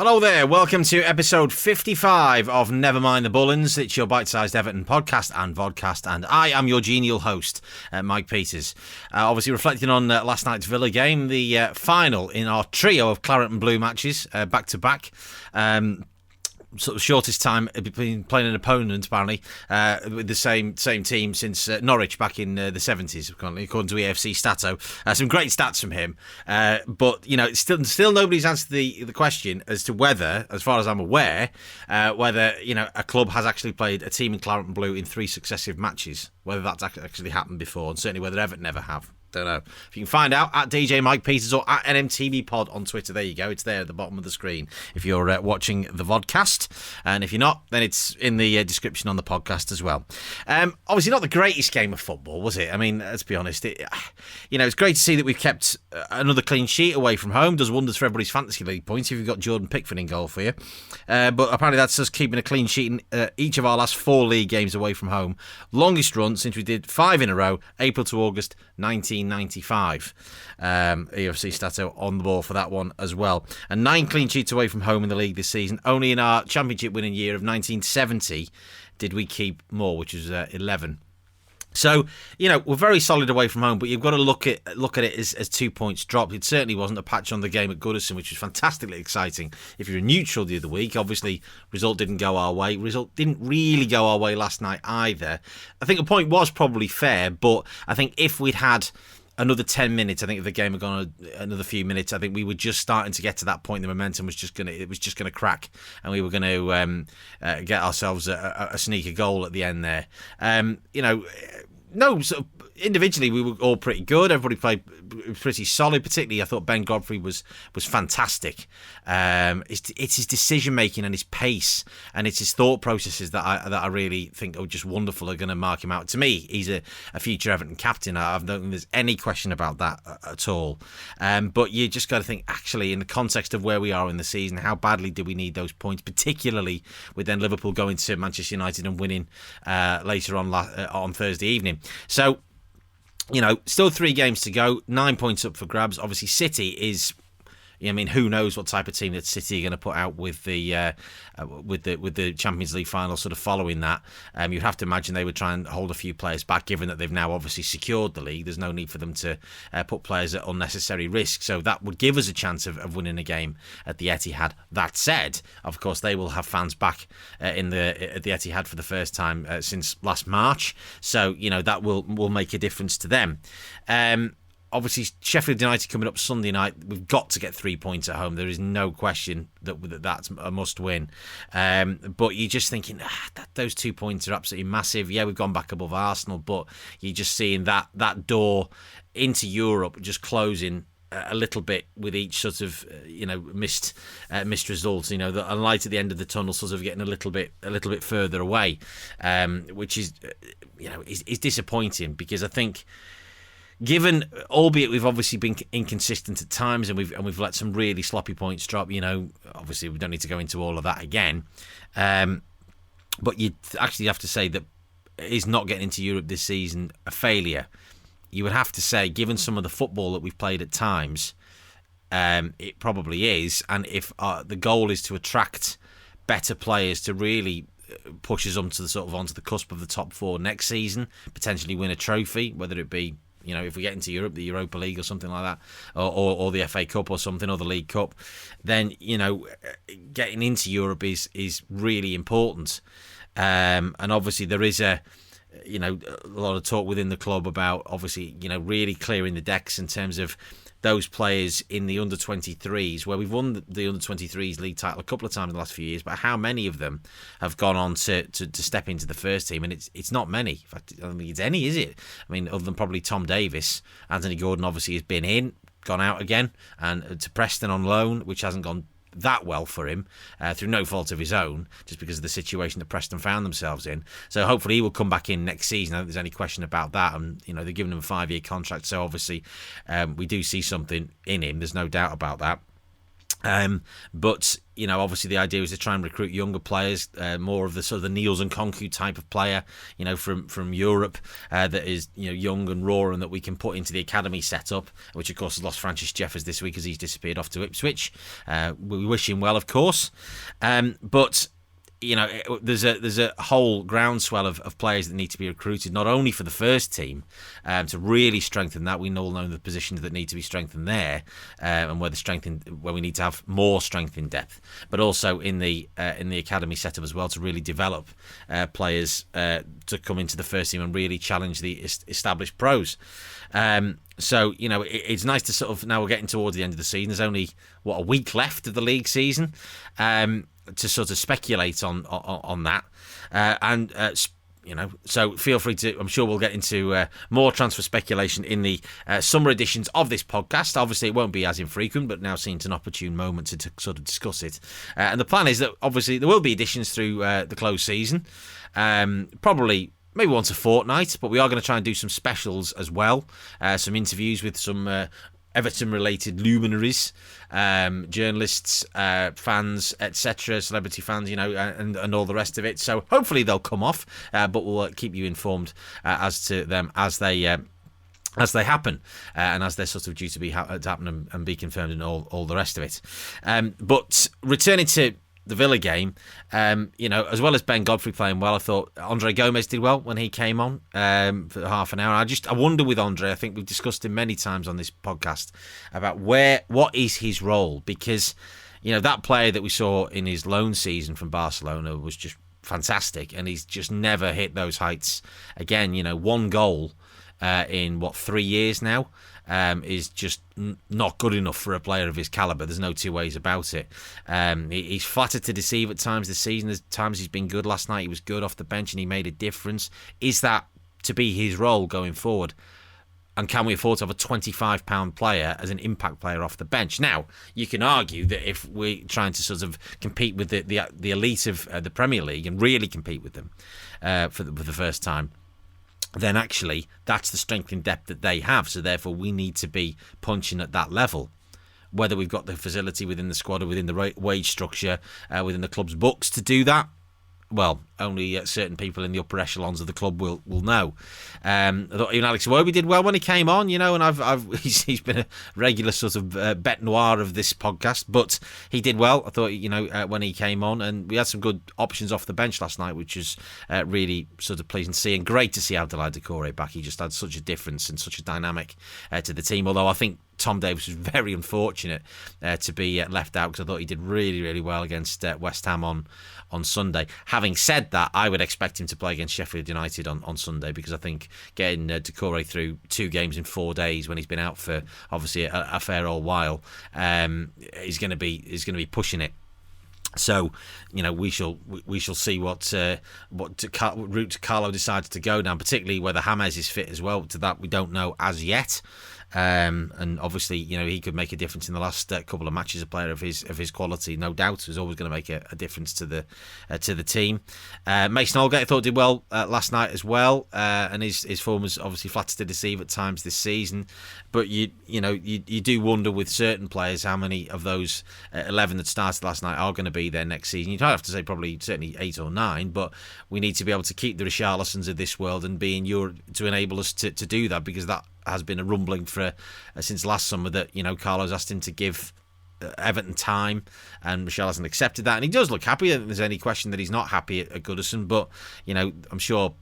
Hello there, welcome to episode 55 of Never Mind the Bullens. It's your bite-sized Everton podcast and vodcast, and I am your genial host, Mike Peters. Obviously reflecting on last night's Villa game, the final in our trio of claret and blue matches, back-to-back. Sort of shortest time between playing an opponent, apparently, with the same team since Norwich back in the 70s, according to EFC Stato. Some great stats from him. But, you know, it's still nobody's answered the question as to whether, as far as I'm aware, whether, you know, a club has actually played a team in claret and blue in 3 successive matches, whether that's actually happened before, and certainly whether Everton never have. Don't know. If you can find out at DJ Mike Peters or at NMTV Pod on Twitter, there you go. It's there at the bottom of the screen if you're watching the vodcast. And if you're not, then it's in the description on the podcast as well. Obviously, not the greatest game of football, was it? I mean, let's be honest. It's great to see that we've kept another clean sheet away from home. Does wonders for everybody's fantasy league points if you've got Jordan Pickford in goal for you. But apparently that's us keeping a clean sheet in each of our last 4 league games away from home. Longest run since we did 5 in a row, April to August 1995. EFC Stato on the ball for that one as well. And 9 clean sheets away from home in the league this season. Only in our championship winning year of 1970 did we keep more, which was 11. So, you know, we're very solid away from home, but you've got to look at it as 2 points dropped. It certainly wasn't a patch on the game at Goodison, which was fantastically exciting. If you're neutral the other week, obviously, result didn't go our way. Result didn't really go our way last night either. I think the point was probably fair, but I think if we'd had another 10 minutes, I think if the game had gone another few minutes, I think we were just starting to get to that point. The momentum was just going to crack, and we were going to get ourselves a sneaker goal at the end there. Individually, we were all pretty good. Everybody played pretty solid. Particularly, I thought Ben Godfrey was fantastic. It's his decision making and his pace, and it's his thought processes that I really think are just wonderful. Are going to mark him out. To me, he's a future Everton captain. I don't think there's any question about that at all. But you just got to think, actually, in the context of where we are in the season, how badly do we need those points? Particularly with then Liverpool going to Manchester United and winning later on Thursday evening. So, you know, still 3 games to go, 9 points up for grabs. Obviously, City is, I mean, who knows what type of team that City are going to put out with the Champions League final sort of following that. You'd have to imagine they would try and hold a few players back, given that they've now obviously secured the league. There's no need for them to put players at unnecessary risk. So that would give us a chance of winning a game at the Etihad. That said, of course, they will have fans back at the Etihad for the first time since last March. So, you know, that will make a difference to them. Obviously, Sheffield United coming up Sunday night. We've got to get 3 points at home. There is no question that's a must-win. But you're just thinking, those 2 points are absolutely massive. Yeah, we've gone back above Arsenal, but you're just seeing that door into Europe just closing a little bit with each sort of missed results. You know, the light at the end of the tunnel sort of getting a little bit further away, which is is disappointing, because I think, given, albeit we've obviously been inconsistent at times and we've let some really sloppy points drop, you know, obviously we don't need to go into all of that again. But you actually have to say that is not getting into Europe this season a failure. You would have to say, given some of the football that we've played at times, it probably is. And if the goal is to attract better players to really push us onto the cusp of the top 4 next season, potentially win a trophy, whether it be, you know, if we get into Europe, the Europa League or something like that, or the FA Cup or something, or the League Cup, then, you know, getting into Europe is really important. And obviously there is a lot of talk within the club about, obviously, you know, really clearing the decks in terms of those players in the under-23s, where we've won the under-23s league title a couple of times in the last few years, but how many of them have gone on to step into the first team? And it's not many. In fact, I don't think it's any, is it? I mean, other than probably Tom Davis. Anthony Gordon obviously has been in, gone out again, and to Preston on loan, which hasn't gone that well for him, through no fault of his own, just because of the situation that Preston found themselves in. So hopefully he will come back in next season. I don't think there's any question about that. And, you know, they're giving him a 5-year contract, so obviously we do see something in him. There's no doubt about that. But obviously the idea is to try and recruit younger players, more of the sort of the Niels and Concu type of player, from Europe, that is young and raw and that we can put into the academy setup, which of course has lost Francis Jeffers this week as he's disappeared off to Ipswich. We wish him well, of course, but there's a whole groundswell of players that need to be recruited, not only for the first team, to really strengthen that. We all know the positions that need to be strengthened there, and where we need to have more strength in depth, but also in the academy setup as well, to really develop players to come into the first team and really challenge the established pros. So it's nice to sort of, now we're getting towards the end of the season. There's only a week left of the league season, to sort of speculate on that, so feel free to. I'm sure we'll get into more transfer speculation in the summer editions of this podcast. Obviously, it won't be as infrequent, but now seems an opportune moment to sort of discuss it. And the plan is that obviously there will be editions through the close season, probably maybe once a fortnight, but we are going to try and do some specials as well, some interviews with some Everton-related luminaries, journalists, fans, etc., celebrity fans, and all the rest of it. So hopefully they'll come off, but we'll keep you informed as to them as they happen, and as they're sort of due to be happen and be confirmed, and all the rest of it. But returning to the Villa game, as well as Ben Godfrey playing well, I thought Andre Gomez did well when he came on for half an hour. I wonder with Andre, I think we've discussed him many times on this podcast about what is his role, because that player that we saw in his loan season from Barcelona was just fantastic, and he's just never hit those heights again. One goal in 3 years now is just not good enough for a player of his calibre. There's no two ways about it. He's flattered to deceive at times this season. There's times he's been good. Last night he was good off the bench and he made a difference. Is that to be his role going forward? And can we afford to have a £25 player as an impact player off the bench? Now, you can argue that if we're trying to sort of compete with the elite of the Premier League and really compete with them for the first time, then actually that's the strength in depth that they have. So therefore we need to be punching at that level. Whether we've got the facility within the squad or within the wage structure, within the club's books to do that, well, only certain people in the upper echelons of the club will know. I thought even Alex Iwobi did well when he came on, and he's been a regular sort of bête noire of this podcast, but he did well. I thought, when he came on, and we had some good options off the bench last night, which is really sort of pleasing to see, and great to see Abdoulaye Doucouré back. He just had such a difference and such a dynamic to the team, although I think Tom Davies was very unfortunate to be left out, because I thought he did really, really well against West Ham on Sunday. Having said that, I would expect him to play against Sheffield United on Sunday, because I think getting Doucouré through 2 games in 4 days when he's been out for obviously a fair old while, is going to be pushing it. So, we shall see what route Carlo decides to go down, particularly whether James is fit as well. To that we don't know as yet. And obviously, he could make a difference in the last couple of matches. A player of his quality, no doubt, is always going to make a difference to the team. Mason Holgate, I thought, did well last night as well, and his form was obviously flattered to deceive at times this season. But you do wonder with certain players how many of those 11 that started last night are going to be there next season. You'd have to say probably certainly 8 or 9, but we need to be able to keep the Richarlisons of this world and be in Europe to enable us to do that, because that has been a rumbling for since last summer that Carlo's asked him to give Everton time, and Richarlison accepted that, and he does look happy. I don't think there's any question that he's not happy at Goodison, but I'm sure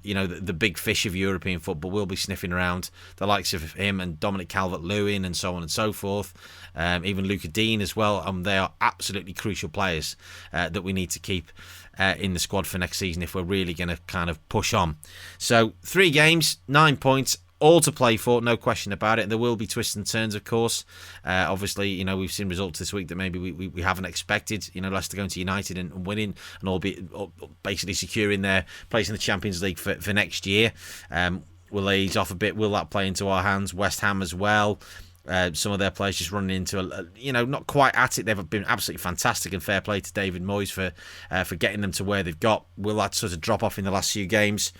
the big fish of European football will be sniffing around the likes of him and Dominic Calvert-Lewin and so on and so forth, even Luca Dean as well. They are absolutely crucial players that we need to keep in the squad for next season if we're really going to kind of push on. So 3 games, 9 points, all to play for, no question about it. There will be twists and turns, of course. Obviously, we've seen results this week that maybe we haven't expected. Leicester going to United and winning, and basically securing their place in the Champions League for next year. Will they ease off a bit? Will that play into our hands? West Ham as well. Some of their players just running into not quite at it. They've been absolutely fantastic, and fair play to David Moyes for getting them to where they've got. Will that sort of drop off in the last few games?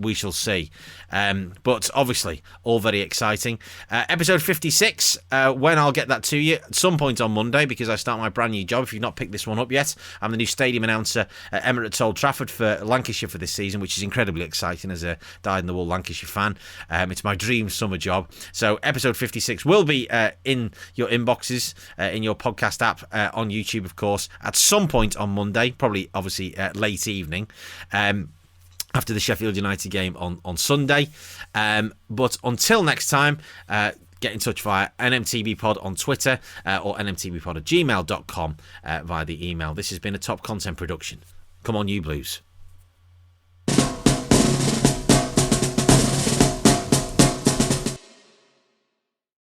we shall see. But obviously, all very exciting. Episode 56, when I'll get that to you at some point on Monday, because I start my brand new job. If you've not picked this one up yet, I'm the new stadium announcer at Emirates Old Trafford for Lancashire for this season, which is incredibly exciting as a dyed-in-the-wool Lancashire fan. It's my dream summer job. So episode 56 will be in your inboxes, in your podcast app, on YouTube, of course, at some point on Monday, probably, obviously, late evening. After the Sheffield United game on Sunday. But until next time, get in touch via NMTBpod on Twitter or nmtbpod@gmail.com via the email. This has been a Top Content production. Come on, you Blues.